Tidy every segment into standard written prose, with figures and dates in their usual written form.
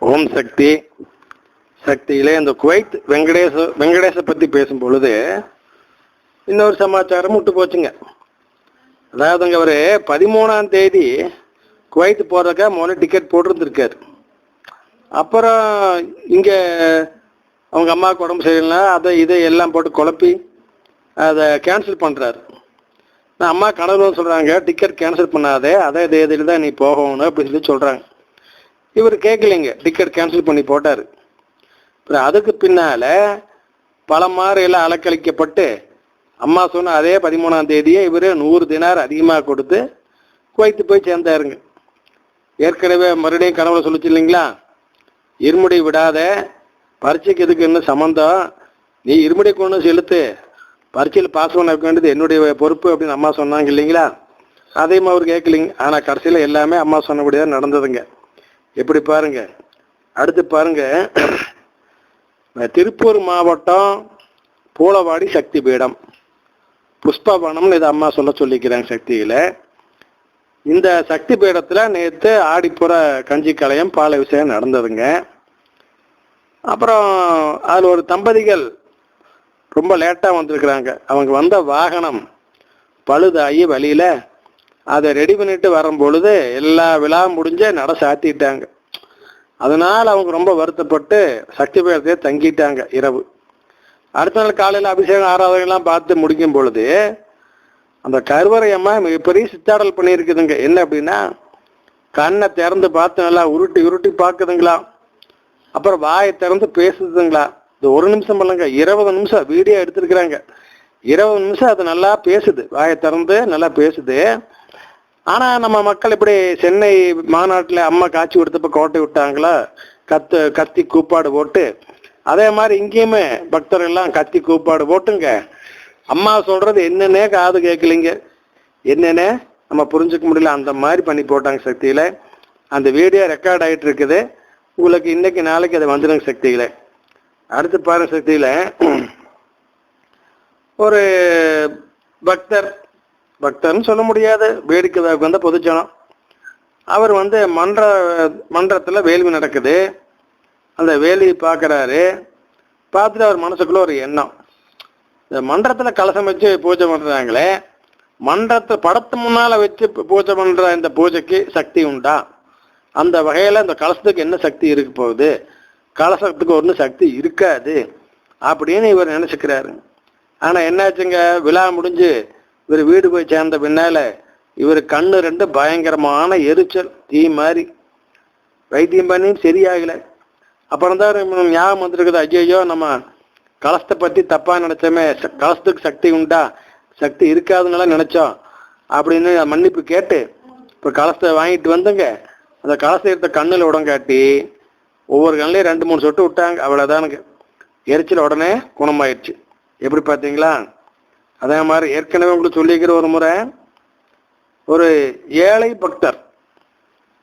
ஓம் சக்தி. சக்தியிலே இந்த குவைத் வெங்கடேச பற்றி பேசும் பொழுது இன்னொரு சமாச்சாரம் விட்டு போச்சுங்க. அதாவதுங்க அவர் 13ஆம் தேதி குவைத் போகிறதுக்காக முதல்ல டிக்கெட் போட்டிருந்துருக்காரு. அப்புறம் இங்கே அவங்க அம்மாவுக்கு உடம்பு சரியில்லைனா அதை இதை எல்லாம் போட்டு குழப்பி அதை கேன்சல் பண்ணுறாரு. நான் அம்மா கணவன் சொல்கிறாங்க, டிக்கெட் கேன்சல் பண்ணாதே, அதே தேதியில் தான் நீ போகணும் அப்படின்னு சொல்லி சொல்கிறாங்க. இவர் கேட்கலைங்க, டிக்கெட் கேன்சல் பண்ணி போட்டார். அப்புறம் அதுக்கு பின்னால் பல மாதிரி எல்லாம் அலக்களிக்கப்பட்டு அம்மா சொன்ன அதே 13ஆம் தேதியே இவர் 100 தினார் அதிகமாக கொடுத்து குவைத்து போய் சேர்ந்தாருங்க. ஏற்கனவே மறுபடியும் கனவுல சொல்லிச்சு இல்லைங்களா, இருமுடி விடாத, பரீட்சைக்கு எதுக்கு என்ன சம்மந்தம், நீ இருமுடி கொண்டு செலுத்து, பரீட்சையில் பாஸ் பண்ண வைக்க வேண்டியது என்னுடைய பொறுப்பு அப்படின்னு அம்மா சொன்னாங்க இல்லைங்களா. அதையும் அவர் கேட்கலிங்க. ஆனால் கடைசியில் எல்லாமே அம்மா சொன்னபடிதான் நடந்ததுங்க. எப்படி பாருங்க. அடுத்து பாருங்க, திருப்பூர் மாவட்டம் பூளவாடி சக்தி பீடம் புஷ்பவனம்னு இதை அம்மா சொல்லிக்கிறாங்க சக்தியில். இந்த சக்தி பீடத்தில் நேற்று ஆடிப்புற கஞ்சி கலையம் பால விஷயம் நடந்ததுங்க. அப்புறம் அதில் ஒரு தம்பதிகள் ரொம்ப லேட்டாக வந்திருக்கிறாங்க. அவங்க வந்த வாகனம் பழுதாகி வழியில் அதை ரெடி பண்ணிட்டு வரும்பொழுது எல்லா விழா முடிஞ்ச நட சாத்திட்டாங்க. அதனால் அவங்க ரொம்ப வருத்தப்பட்டு சக்தி பீடத்தையே தங்கிட்டாங்க இரவு. அடுத்த நாள் காலையில் அபிஷேகம் ஆராதனைலாம் பார்த்து முடிக்கும் பொழுது அந்த கருவறை அம்மா மிகப்பெரிய சித்தாடல் பண்ணியிருக்குதுங்க. என்ன அப்படின்னா, கண்ணை திறந்து பார்த்து நல்லா உருட்டி உருட்டி பார்க்குதுங்களா, அப்புறம் வாயை திறந்து பேசுதுங்களா. இது ஒரு நிமிஷம் இல்லைங்க, 20 நிமிஷம் வீடியோ எடுத்துருக்குறாங்க. 20 நிமிஷம் அது நல்லா பேசுது, வாயை திறந்து நல்லா பேசுது. ஆனால் நம்ம மக்கள் இப்படி சென்னை மாநாட்டில் அம்மா காட்சி கொடுத்தப்ப கோட்டை விட்டாங்களா, கத்தி கூப்பாடு போட்டு, அதே மாதிரி இங்கேயுமே பக்தர்கள்லாம் கத்தி கூப்பாடு போட்டுங்க அம்மா சொல்றது என்னன்னே காது கேட்கலிங்க, என்னன்னே நம்ம புரிஞ்சுக்க முடியல, அந்த மாதிரி பண்ணி போட்டாங்க சக்தியில. அந்த வீடியோ ரெக்கார்ட் ஆகிட்டு இருக்குது, உங்களுக்கு இன்னைக்கு நாளைக்கு அதை வந்துடுங்க சக்தியில. அடுத்து பாருங்க சக்தியில ஒரு பக்தர்னு சொல்ல முடியாது, வேடிக்கை வந்த பொதுஜனம். அவர் மன்றத்தில் வேள்வி நடக்குது. அந்த வேள்வி பார்க்குறாரு. பார்த்துட்டு அவர் மனசுக்குள்ள ஒரு எண்ணம், இந்த மன்றத்தில் கலசம் வச்சு பூஜை பண்ணுறாங்களே, மன்றத்தை படத்து முன்னால் வச்சு பூஜை பண்ணுற இந்த பூஜைக்கு சக்தி உண்டா, அந்த வகையில் இந்த கலசத்துக்கு என்ன சக்தி இருக்க போகுது, கலசத்துக்கு ஒன்றும் சக்தி இருக்காது அப்படின்னு இவர் நினச்சிக்கிறாரு. ஆனால் என்னாச்சுங்க, விழா முடிஞ்சு இவர் வீடு போய் சேர்ந்த பின்னால் இவர் கண்ணு 2 பயங்கரமான எரிச்சல், தீ மாதிரி. வைத்தியம் பண்ணியும் சரியாகலை. அப்புறம் தான் ஞாபகம் வந்துருக்குது, ஐயோ நம்ம கலசத்தை பற்றி தப்பாக நினச்சோமே, கலசத்துக்கு சக்தி உண்டா, சக்தி இருக்காதுன்னெல்லாம் நினச்சோம் அப்படின்னு மன்னிப்பு கேட்டு இப்போ கலசத்தை வாங்கிட்டு வந்துங்க. அந்த கலசத்தை எடுத்த கண்ணில் உடங்காட்டி ஒவ்வொரு கண்ணிலையும் 2-3 சொட்டு விட்டாங்க. அவ்வளோதானுங்க, எரிச்சல் உடனே குணமாயிடுச்சு. எப்படி பார்த்தீங்களா. அதே மாதிரி ஏற்கனவே உங்களுக்கு சொல்லிக்கிற ஒரு முறை ஒரு ஏழை பக்தர்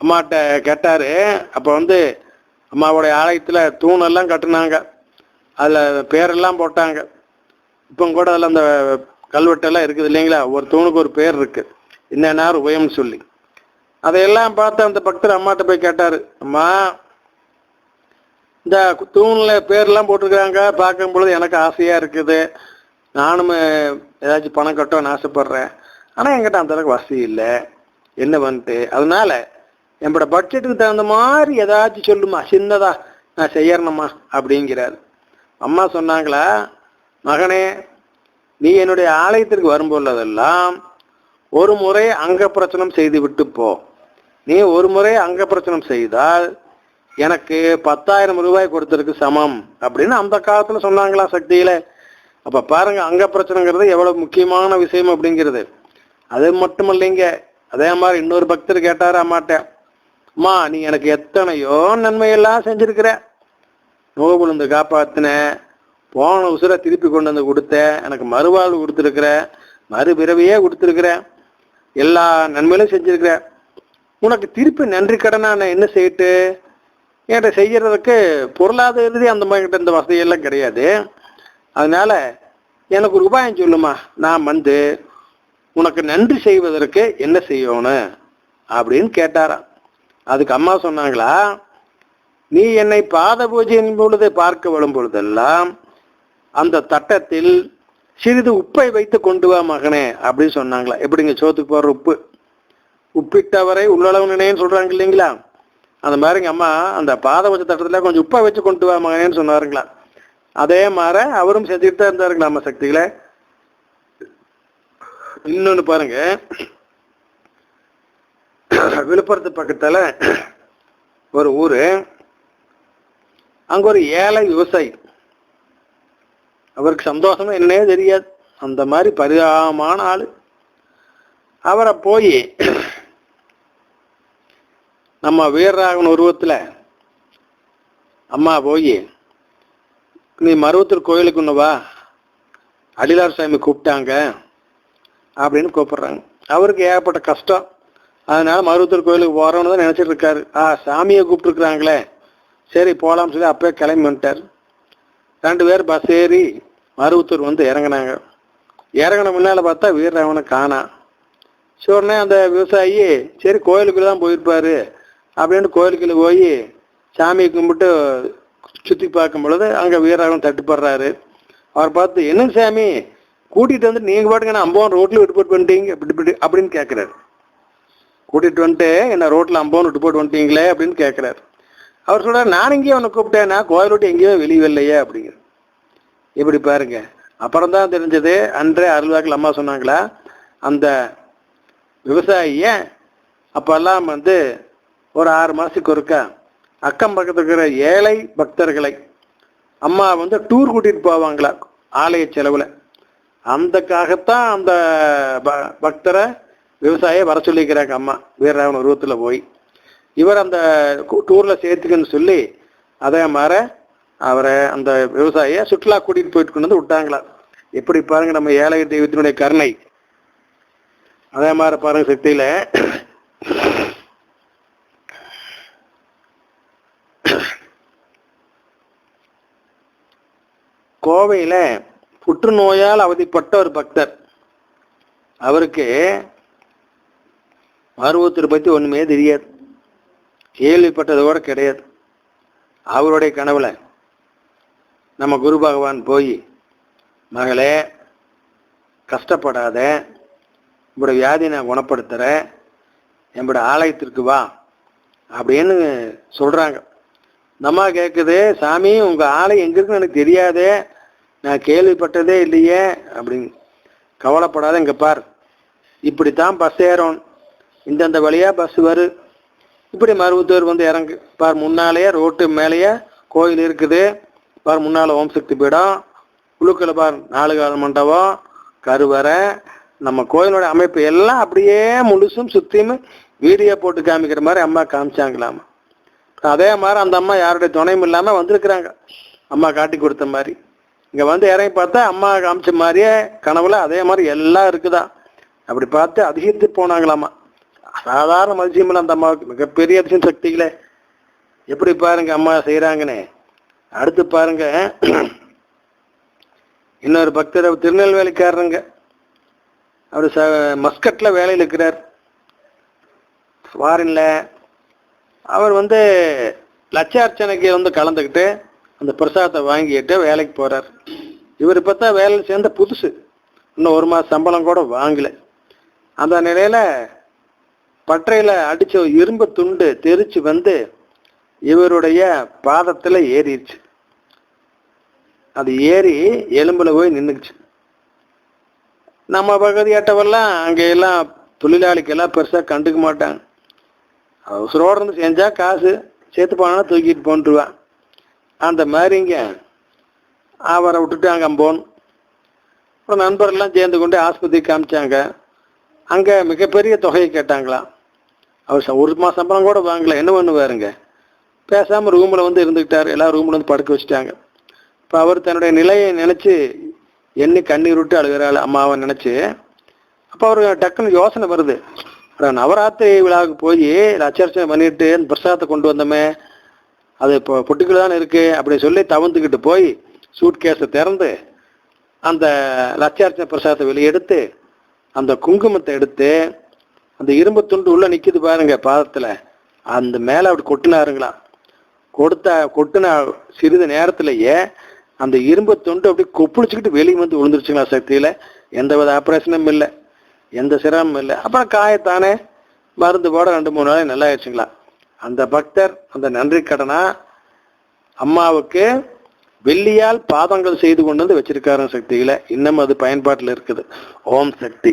அம்மாட்ட கேட்டார். அப்போ அம்மாவோடைய ஆலயத்தில் தூணெல்லாம் கட்டுனாங்க, அதில் பேரெல்லாம் போட்டாங்க. இப்போ கூட அதில் அந்த கல்வெட்டெல்லாம் இருக்குது இல்லைங்களா, ஒரு தூணுக்கு ஒரு பேர் இருக்குது, என்னென்ன உபயம்னு சொல்லி. அதையெல்லாம் பார்த்து அந்த பக்தர் அம்மாட்ட போய் கேட்டார், அம்மா இந்த தூணில் பேர்லாம் போட்டிருக்காங்க, பார்க்கும் பொழுது எனக்கு ஆசையாக இருக்குது, நானும் ஏதாச்சும் பணம் கட்டணும்னு ஆசைப்பட்றேன், ஆனால் என்கிட்ட அந்தளவுக்கு வசதி இல்லை, என்ன வந்துட்டு, அதனால என்னோட பட்ஜெட்டுக்கு தகுந்த மாதிரி ஏதாச்சும் சொல்லுமா, சின்னதா நான் செய்யறேனம்மா அப்படிங்கிறாரு. அம்மா சொன்னாங்களா, மகனே நீ என்னுடைய ஆலயத்திற்கு வரும்போதெல்லாம் ஒரு முறை அங்க பிரச்சனம் செய்து விட்டு போ. நீ ஒரு முறை அங்க பிரச்சனம் செய்தால் எனக்கு 10,000 ரூபாய் கொடுத்ததுக்கு சமம் அப்படின்னு அந்த காலத்துல சொன்னாங்களா சக்தியில. அப்ப பாருங்க, அங்க பிரச்சனைங்கிறது எவ்வளவு முக்கியமான விஷயம் அப்படிங்கிறது. அது மட்டும் இல்லைங்க, அதே மாதிரி இன்னொரு பக்தர் கேட்டாரு அம்மாட்ட, அம்மா நீ எனக்கு எத்தனையோ நன்மையெல்லாம் செஞ்சிருக்கிற, நோய் விழுந்து காப்பாத்தின, போன உசுரை திருப்பி கொண்டு வந்து கொடுத்த, எனக்கு மறுவாழ்வு கொடுத்துருக்குற, மறுபிறவையே கொடுத்துருக்குற, எல்லா நன்மையிலும் செஞ்சிருக்கிற, உனக்கு திருப்பி நன்றி கடனா நான் என்ன செய்யிட்டு, என்கிட்ட செய்யறதுக்கு பொருளாதார ரீதி அந்த மாதிரி இந்த வசதியெல்லாம் கிடையாது, அதனால எனக்கு ஒரு உபாயம் சொல்லுமா, நான் உனக்கு நன்றி செய்வதற்கு என்ன செய்யணும் அப்படின்னு கேட்டாராம். அதுக்கு அம்மா சொன்னாங்களா, நீ என்னை பாத பூஜையின் பொழுது பார்க்க வரும் பொழுதெல்லாம் அந்த தட்டத்தில் சிறிது உப்பை வைத்து கொண்டு வா மகனே அப்படின்னு சொன்னாங்களா. எப்படிங்க சோத்துக்கு போடுற உப்பு, உப்பிட்டவரை உள்ளளவு நினைன்னு சொல்றாங்க இல்லைங்களா, அந்த மாதிரிங்க அம்மா அந்த பாத பூஜை தட்டத்துல கொஞ்சம் உப்பை வச்சு கொண்டு வா மகனேன்னு சொன்னாருங்களா. அதே மாதிரி அவரும் செஞ்சுட்டு தான் இருந்தாருங்களா அம்மா சக்திகளை. இன்னொன்னு பாருங்க, விழுப்புரத்து பக்கத்துல ஒரு ஊரு, அங்க ஒரு ஏழை விவசாயி, அவருக்கு சந்தோஷம் என்னன்னே தெரியாது, அந்த மாதிரி பரிதாபமான ஆளு. அவரை போய் நம்ம வீரராகவன் உருவத்துல அம்மா போய் நீ மருவத்தூர் கோயிலுக்கு ஒன்று வா, அடிலார் சாமி கூப்பிட்டாங்க அப்படின்னு கூப்பிடுறாங்க. அவருக்கு ஏகப்பட்ட கஷ்டம், அதனால மருவத்தூர் கோயிலுக்கு போறோம்னு தான் நினைச்சிட்டு இருக்காரு. சாமியை கூப்பிட்டுருக்குறாங்களே சரி போலாம்னு சொல்லி அப்பயே கிளம்பி வந்துட்டார். 2 பேர் பஸ் ஏறி மருவத்தூர் வந்து இறங்கினாங்க. இறங்கின முன்னால பார்த்தா வீரராகவனை காணா. சொன்னே அந்த விவசாயி சரி கோயிலுக்குள்ள தான் போயிருப்பாரு அப்படின்னு கோயிலுக்குள்ள போய் சாமியை கும்பிட்டு சுற்றி பார்க்கும் பொழுது அங்கே வீரராகவன் தட்டுப்படுறாரு. அவர் பார்த்து என்னங்க சாமி கூட்டிகிட்டு வந்து நீங்கள் பாட்டுங்க நான் அம்பவன் ரோட்டில் விட்டு போட்டு வந்துட்டீங்க அப்படின்னு கேட்குறாரு. கூட்டிகிட்டு வந்துட்டு என்ன ரோட்டில் அம்பவன் விட்டு போட்டு வந்துட்டீங்களே அப்படின்னு கேட்குறாரு. அவர் சொல்கிறார் நான் எங்கேயும் அவனை கூப்பிட்டேன், நான் கோயில் விட்டு எங்கேயோ வெளியே இல்லையே அப்படிங்கிற. இப்படி பாருங்க. அப்புறம் தான் தெரிஞ்சது, அன்றே அருள்வாக்கில் அம்மா சொன்னாங்களா, அந்த விவசாயிய அப்பெல்லாம் வந்து ஒரு 6 மாதத்துக்கு ஒருக்கா அக்கம் பக்கத்தில் இருக்கிற ஏழை பக்தர்களை அம்மா வந்து டூர் கூட்டிகிட்டு போவாங்களா ஆலய செலவில். அந்தக்காகத்தான் அந்த பக்தரை விவசாயியை வர சொல்லிக்கிறாங்க அம்மா வீரராகவன் உருவத்தில் போய். இவர் அந்த டூரில் சேர்த்துக்குன்னு சொல்லி அதே மாதிரி அவரை அந்த விவசாயியை சுற்றுலா கூட்டிகிட்டு போயிட்டு கொண்டு வந்து விட்டாங்களா. எப்படி பாருங்க நம்ம ஏழை தெய்வத்தினுடைய கருணை. அதே மாதிரி பாருங்க சக்தியில கோவையில புற்றுநோயால் அவதிப்பட்ட ஒரு பக்தர், அவருக்கு மருவத்தூர் பத்தி ஒண்ணுமே தெரியாது, கேள்விப்பட்டது கூட கிடையாது. அவருடைய கனவுல நம்ம குரு பகவான் போய் மகளே கஷ்டப்படாத, என்னோட வியாதியை நான் குணப்படுத்துறேன், என்னோட ஆலயத்திற்கு வா அப்படின்னு சொல்றாங்க. நம்ம கேட்குது சாமி உங்க ஆலயம் எங்க இருக்குன்னு எனக்கு தெரியாதே, நான் கேள்விப்பட்டதே இல்லையே அப்படின்னு. கவலைப்படாத, இங்க பார் இப்படித்தான் பஸ் ஏறும், இந்தந்த வழியா பஸ் வரும், இப்படி மருவத்தூர் வந்து இறங்கு பார், முன்னாலேயே ரோட்டு மேலேயே கோயில் இருக்குது பார், முன்னால ஓம் சக்தி பீடம், உழுக்கில் பார் 4 கால மண்டபம், கருவறை, நம்ம கோயிலோட அமைப்பு எல்லாம் அப்படியே முழுசும் சுத்தியும் வீடியோ போட்டு காமிக்கிற மாதிரி அம்மா காமிச்சாங்களாமா. அதே மாதிரி அந்த அம்மா யாருடைய துணையும் இல்லாம வந்திருக்கிறாங்க, அம்மா காட்டி கொடுத்த மாதிரி. இங்க வந்து இறங்கி பார்த்தா அம்மா காமிச்ச மாதிரியே கனவுல அதே மாதிரி எல்லாம் இருக்குதா. அப்படி பார்த்து அதிகத்து போனாங்களாமா. சாதாரண மதியம் இல்லை அந்த அம்மாவுக்கு, மிகப்பெரிய அதிசயம் சக்திகளே. எப்படி பாருங்க அம்மா செய்யறாங்கன்னு. அடுத்து பாருங்க இன்னொரு பக்தர் திருநெல்வேலிக்காரருங்க, அவர் மஸ்கட்ல வேலையில் இருக்கிறார் ஃபாரின்ல. அவர் வந்து லட்சார்ச்சனைக்கு வந்து கலந்துக்கிட்டு அந்த பிரசாதத்தை வாங்கிட்டு வேலைக்கு போறார். இவர் பார்த்தா வேலையில் சேர்ந்த புதுசு, இன்னும் 1 மாதம் சம்பளம் கூட வாங்கல. அந்த நிலையில பற்றையில அடிச்ச இரும்பு துண்டு தெரிச்சு வந்து இவருடைய பாதத்துல ஏறிடுச்சு. அது ஏறி எலும்புல போய் நின்றுச்சு. நம்ம பகுதியாட்டவெல்லாம் அங்கே எல்லாம் தொழிலாளிக்கெல்லாம் பெருசா கண்டுக்க மாட்டாங்க. அவசரோடு இருந்து செஞ்சா காசு சேர்த்து போனா தூக்கிட்டு போன்ட்டுருவான். அந்த மாதிரிங்க அவரை விட்டுட்டு அங்கே போகணும். அப்புறம் நண்பர்கள்லாம் சேர்ந்து கொண்டு ஆஸ்பத்திரி காமிச்சாங்க. அங்கே மிகப்பெரிய தொகையை கேட்டாங்களாம். அவர் 1 மாதம் சம்பளம் கூட வாங்கல. என்ன பண்ணுவாருங்க, பேசாமல் ரூமில் வந்து இருந்துக்கிட்டார். எல்லா ரூமில் வந்து படுக்க வச்சுட்டாங்க. இப்போ அவர் தன்னுடைய நிலையை நினச்சி எண்ணி கண்ணீர் விட்டு அழுகிறாள் அம்மாவை நினச்சி. அப்போ அவருக்கு டக்குன்னு யோசனை வருது, நவராத்திரி விழாவுக்கு போய் லட்சர்ச்சனை பண்ணிட்டு அந்த பிரசாதத்தை கொண்டு வந்தோமே, அது இப்போ பொட்டுக்குள்ள தானே இருக்கு அப்படின்னு சொல்லி தவந்துக்கிட்டு போய் சூட் கேஸை திறந்து அந்த லட்சார்ச்சனை பிரசாதத்தை வெளியெடுத்து அந்த குங்குமத்தை எடுத்து அந்த இரும்பு துண்டு உள்ள நிற்கிது பாருங்க பாதத்தில், அந்த மேலே அப்படி கொட்டினாருங்களா. கொட்டின சிறிது நேரத்திலேயே அந்த இரும்பு துண்டு அப்படி கொப்புளிச்சுக்கிட்டு வெளியே வந்து விழுந்துருச்சுங்களா சக்தியில. எந்தவித ஆப்ரேஷனும் இல்லை, எந்த சிரமமும் இல்லை. அப்புறம் காயத்தானே மருந்து போட 2-3 நாள் நல்லா ஆயிடுச்சுங்களா. அந்த பக்தர் அந்த நன்றி கடனா அம்மாவுக்கு வெள்ளியால் பாதங்கள் செய்து கொண்டு வந்து வச்சிருக்காரு சக்தியில. இன்னும் அது பயன்பாட்டில் இருக்குது. ஓம் சக்தி.